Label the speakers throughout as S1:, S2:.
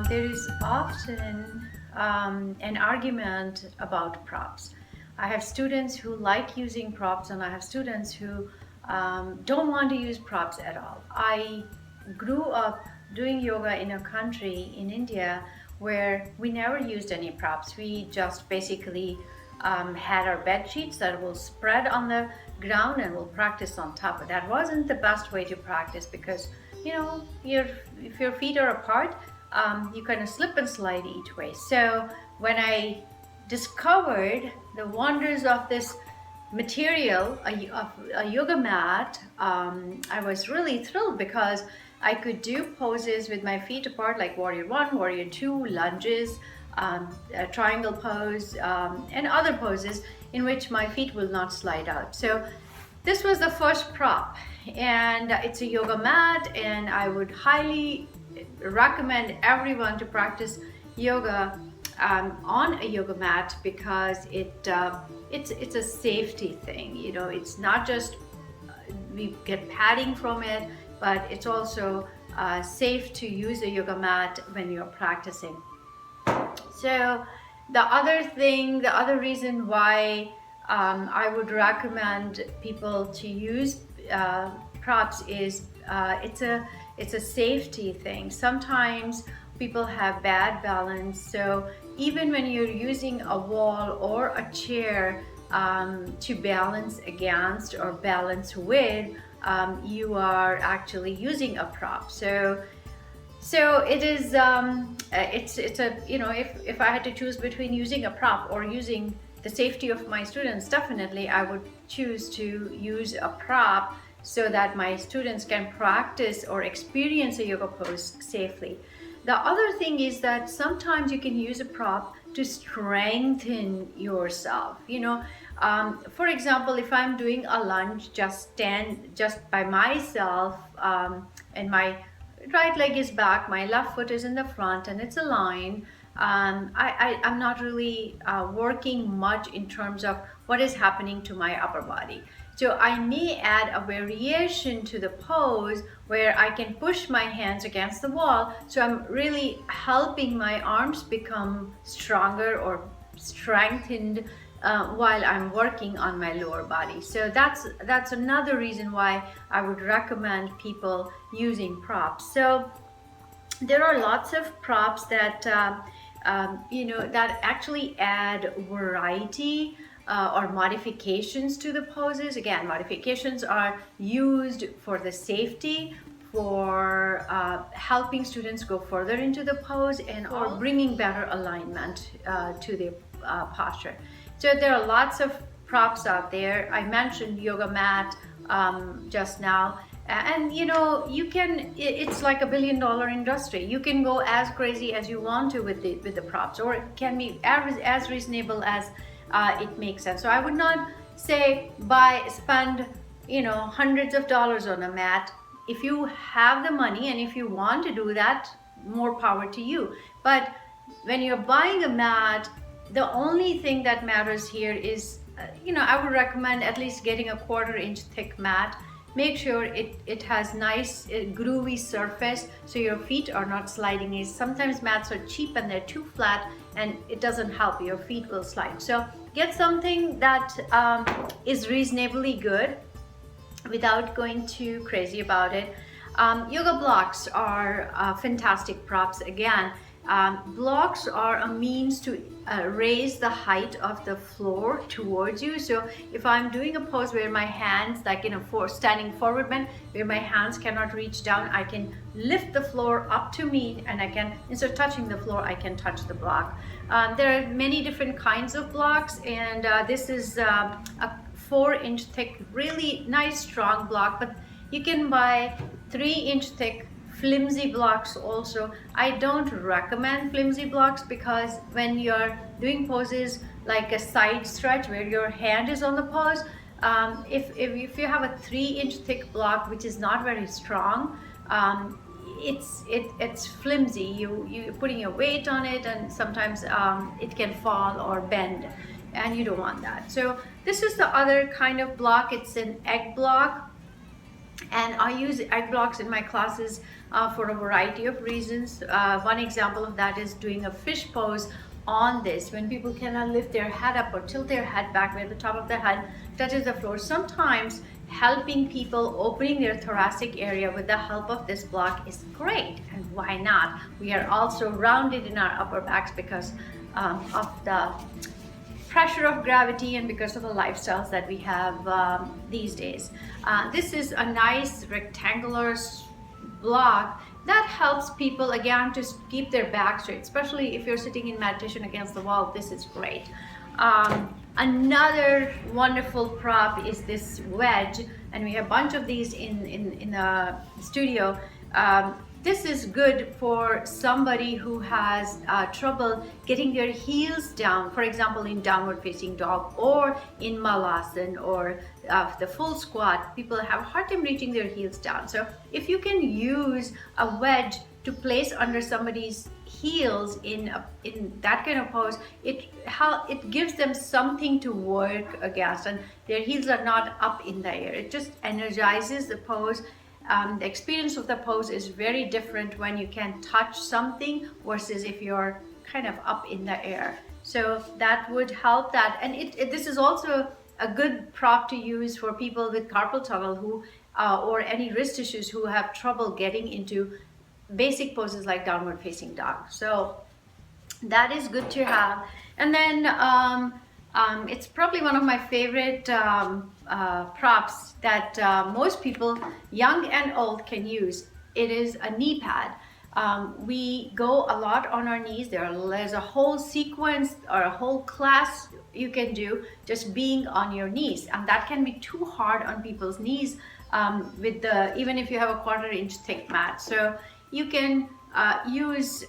S1: There is often an argument about props. I have students who like using props, and I have students who don't want to use props at all. I grew up doing yoga in a country in India where we never used any props. We just basically had our bed sheets that will spread on the ground and we'll practice on top. But that wasn't the best way to practice because, you know, if your feet are apart, you kind of slip and slide each way. So when I discovered the wonders of this material, a yoga mat, I was really thrilled because I could do poses with my feet apart, like warrior one, warrior two, lunges, a triangle pose, and other poses in which my feet will not slide out. So this was the first prop, and it's a yoga mat, and I would highly recommend everyone to practice yoga on a yoga mat because it's a safety thing. You know, it's not just we get padding from it, but it's also safe to use a yoga mat when you're practicing. So the other reason why I would recommend people to use props is it's a safety thing. Sometimes people have bad balance, so even when you're using a wall or a chair to balance against or balance with, you are actually using a prop. So it is it's a, you know, if I had to choose between using a prop or using the safety of my students, definitely I would choose to use a prop so that my students can practice or experience a yoga pose safely. The other thing is that sometimes you can use a prop to strengthen yourself. You know, for example, if I'm doing a lunge, just by myself, and my right leg is back, my left foot is in the front, and it's aligned. I'm not really working much in terms of what is happening to my upper body. So I may add a variation to the pose where I can push my hands against the wall. So I'm really helping my arms become stronger or strengthened while I'm working on my lower body. So that's another reason why I would recommend people using props. So there are lots of props that you know, that actually add variety or modifications to the poses. Again, modifications are used for the safety, for helping students go further into the pose, and or bringing better alignment to the posture. So there are lots of props out there. I mentioned yoga mat just now. And you know, you can, it's like $1 billion industry. You can go as crazy as you want to with the props, or it can be as reasonable as it makes sense. So I would not say spend, you know, hundreds of dollars on a mat. If you have the money and if you want to do that, more power to you. But when you're buying a mat, the only thing that matters here is, you know, I would recommend at least getting a 1/4 inch thick mat. Make sure it has nice groovy surface so your feet are not sliding. Sometimes mats are cheap and they're too flat and it doesn't help, your feet will slide. So get something that is reasonably good without going too crazy about it. Yoga blocks are fantastic props. Again, blocks are a means to raise the height of the floor towards you. So if I'm doing a pose where my hands, like in a standing forward bend, where my hands cannot reach down, I can lift the floor up to me, and I can, instead of touching the floor, I can touch the block. There are many different kinds of blocks, and this is a 4-inch thick, really nice strong block, but you can buy 3-inch thick flimsy blocks also. I don't recommend flimsy blocks because when you're doing poses like a side stretch where your hand is on the pose, if you have a 3-inch thick block which is not very strong, it's flimsy. You're putting your weight on it, and sometimes it can fall or bend, and you don't want that. So this is the other kind of block. It's an egg block, and I use egg blocks in my classes for a variety of reasons. One example of that is doing a fish pose on this, when people cannot lift their head up or tilt their head back where the top of the head touches the floor. Sometimes helping people opening their thoracic area with the help of this block is great, and why not? We are also rounded in our upper backs because of the pressure of gravity and because of the lifestyles that we have these days. This is a nice rectangular block that helps people again to keep their back straight, especially if you're sitting in meditation against the wall. This is great. Another wonderful prop is this wedge, and we have a bunch of these in the studio. This is good for somebody who has trouble getting their heels down, for example in downward facing dog or in malasana or the full squat. People have a hard time reaching their heels down. So if you can use a wedge to place under somebody's heels in that kind of pose, it gives them something to work against, and their heels are not up in the air. It just energizes the pose. The experience of the pose is very different when you can touch something versus if you're kind of up in the air. So that would help that. And this is also a good prop to use for people with carpal tunnel who or any wrist issues who have trouble getting into basic poses like downward facing dog. So that is good to have. And then it's probably one of my favorite props that most people, young and old, can use. It is a knee pad. We go a lot on our knees. There's a whole sequence or a whole class you can do just being on your knees, and that can be too hard on people's knees even if you have a 1/4 inch thick mat. So you can use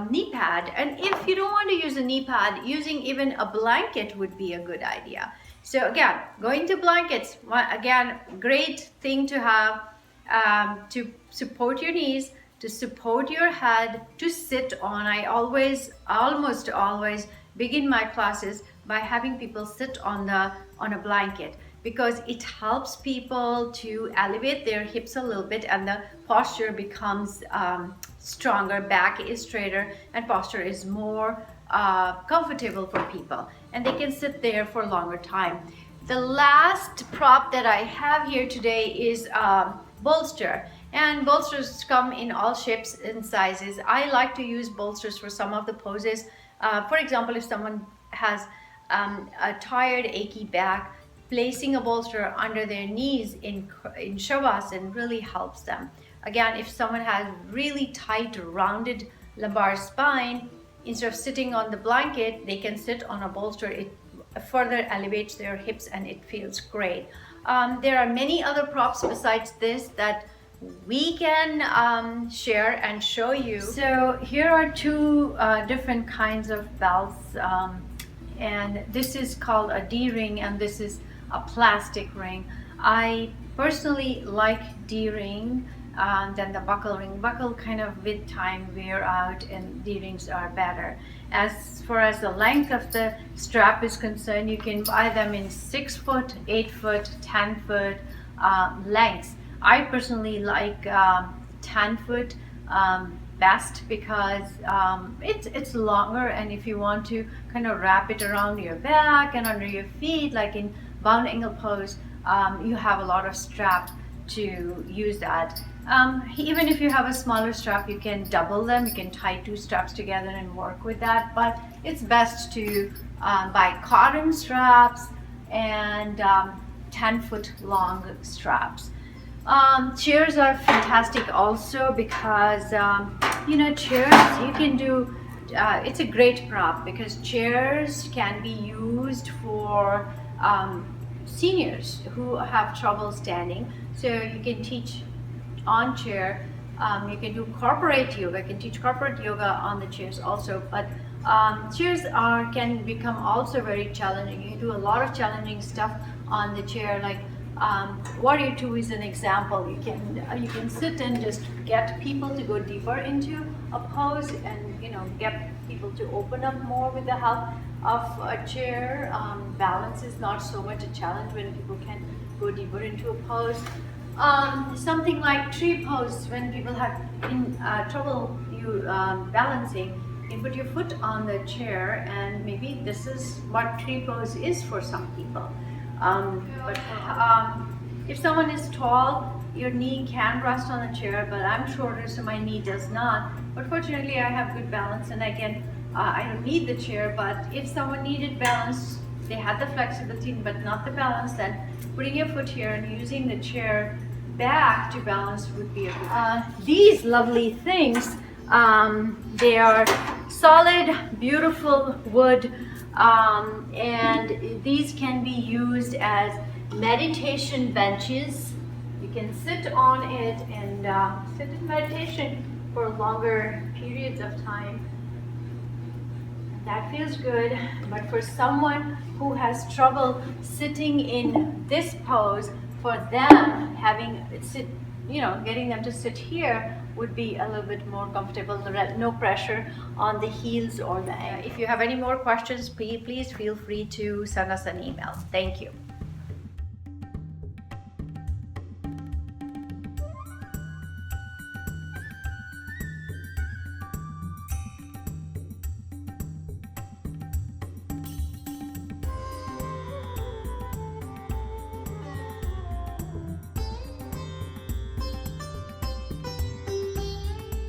S1: knee pad, and if you don't want to use a knee pad, using even a blanket would be a good idea. So again, going to blankets, again, great thing to have to support your knees, to support your head, to sit on. I almost always begin my classes by having people sit on a blanket, because it helps people to elevate their hips a little bit, and the posture becomes stronger, back is straighter, and posture is more comfortable for people, and they can sit there for a longer time. The last prop that I have here today is bolster, and bolsters come in all shapes and sizes. I like to use bolsters for some of the poses. For example, if someone has a tired, achy back, placing a bolster under their knees in shavasana really helps them. Again, if someone has really tight, rounded lumbar spine, instead of sitting on the blanket, they can sit on a bolster. It further elevates their hips and it feels great. There are many other props besides this that we can share and show you. So here are two different kinds of belts, and this is called a D-ring and this is a plastic ring. I personally like D-ring than the buckle ring. Buckle kind of with time wear out, and D-rings are better. As far as the length of the strap is concerned, you can buy them in 6 foot, 8 foot, 10 foot lengths. I personally like 10 foot best because it's longer, and if you want to kind of wrap it around your back and under your feet like in bound ankle pose, you have a lot of strap to use that. Even if you have a smaller strap, you can double them. You can tie 2 straps together and work with that, but it's best to buy cotton straps and 10 foot long straps. Chairs are fantastic also because chairs you can do, it's a great prop because chairs can be used for seniors who have trouble standing. So you can teach on chair, you can do corporate yoga, you can teach corporate yoga on the chairs also, but chairs can become also very challenging. You can do a lot of challenging stuff on the chair, like Warrior 2 is an example. You can sit and just get people to go deeper into a pose, and get people to open up more with the help of a chair. Balance is not so much a challenge when people can go deeper into a pose. Something like tree pose, when people have trouble balancing, you put your foot on the chair, and maybe this is what tree pose is for some people. But if someone is tall, your knee can rest on the chair, but I'm shorter, so my knee does not. But fortunately, I have good balance, and again, I don't need the chair. But if someone needed balance, they had the flexibility but not the balance, then putting your foot here and using the chair back to balance would be a good these lovely things, they are solid, beautiful wood, and these can be used as meditation benches. You can sit on it and sit in meditation for longer periods of time. That feels good, but for someone who has trouble sitting in this pose, for them getting them to sit here would be a little bit more comfortable. No pressure on the heels or the ankle. If you have any more questions, please feel free to send us an email. Thank you.